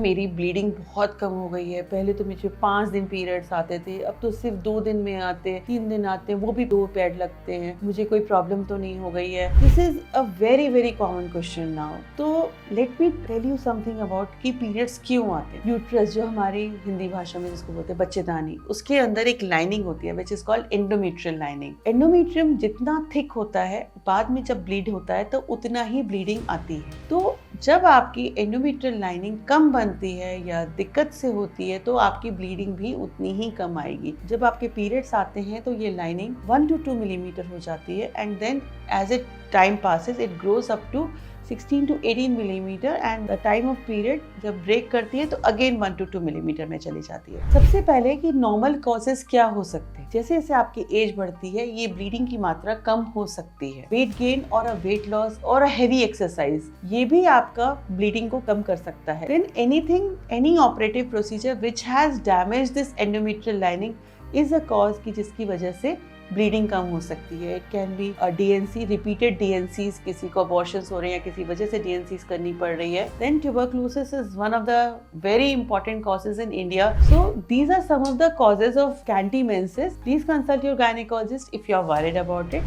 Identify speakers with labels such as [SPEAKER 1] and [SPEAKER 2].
[SPEAKER 1] मेरी ब्लीडिंग बहुत कम हो गई है, पहले तो मुझे 5 दिन पीरियड्स आते थे, अब तो सिर्फ 2 दिन में आते हैं, 3 दिन आते हैं, वो भी 2 पैड लगते हैं, मुझे कोई प्रॉब्लम तो नहीं हो गई है। This is a very very common question now. तो let me tell you something about कि पीरियड्स क्यों आते हैं। यूट्रस, जो हमारी हिंदी भाषा में जिसको बोलते हैं बच्चेदानी, उसके अंदर एक लाइनिंग होती है which is called endometrial lining. Endometrium जितना थिक होता है, बाद में जब ब्लीड होता है तो उतना ही ब्लीडिंग आती है। तो जब आपकी एंडोमेट्रियल लाइनिंग कम बनती है या दिक्कत से होती है तो आपकी ब्लीडिंग भी उतनी ही कम आएगी। जब आपके पीरियड्स आते हैं तो ये लाइनिंग 1 to 2 मिलीमीटर हो जाती है and then as it time passes it grows up to 16 to 18 millimetre and the time of period जब ब्रेक करती है तो अगेन 1 to 2 मिलीमीटर में चली जाती है। सबसे पहले कि नॉर्मल कॉजेस क्या हो सकते हैं। जैसे जैसे आपकी एज बढ़ती है ये ब्लीडिंग की मात्रा कम हो सकती है। वेट गेन और अ वेट लॉस और अ हेवी एक्सरसाइज ये भी आपका ब्लीडिंग को कम कर सकता है। Then any operative procedure which has damage this endometrial lining is a cause की जिसकी वजह से ब्लीडिंग कम हो सकती है। It can be D and C, repeated D and Cs, किसी को अबॉर्शंस हो रहे हैं या किसी वजह से डीएनसीज करनी पड़ रही है। Then tuberculosis is one of the very important causes in India. So these are some of the causes of scanty menses. Please consult your gynaecologist if you are worried about it.